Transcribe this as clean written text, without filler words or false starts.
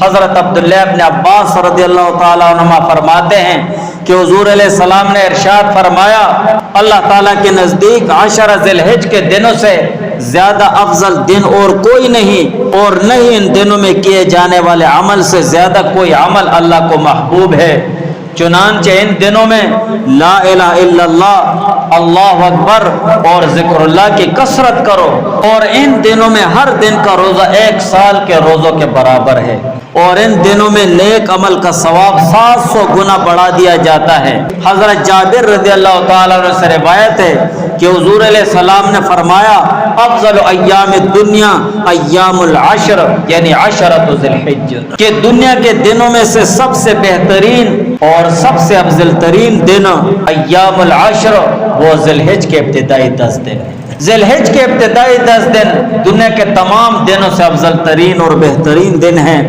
حضرت عبداللہ ابن عباس رضی اللہ تعالیٰ عنہما فرماتے ہیں کہ حضور علیہ السلام نے ارشاد فرمایا، اللہ تعالیٰ کے نزدیک 10 ذی الحج کے دنوں سے زیادہ افضل دن اور کوئی نہیں، اور نہ ہی ان دنوں میں کیے جانے والے عمل سے زیادہ کوئی عمل اللہ کو محبوب ہے۔ چنانچہ ان دنوں میں لا الہ الا اللہ، اللہ اکبر اور ذکر اللہ کی کثرت کرو، اور ان دنوں میں ہر دن کا روزہ 1 سال کے روزوں کے برابر ہے، اور ان دنوں میں نیک عمل کا ثواب 700 گنا بڑھا دیا جاتا ہے۔ حضرت جابر رضی اللہ تعالیٰ عنہ سے روایت ہے کہ حضور علیہ السلام نے فرمایا، افضل ایام الدنیا ایام العشر، یعنی 10 ذی الحج، کہ دنیا کے دنوں میں سے سب سے بہترین اور سب سے افضل ترین دن ایام العشر، وہ ذی الحج کے ابتدائی 10 دن۔ ذی الحج کے ابتدائی 10 دن دنیا کے تمام دنوں سے افضل ترین اور بہترین دن ہیں۔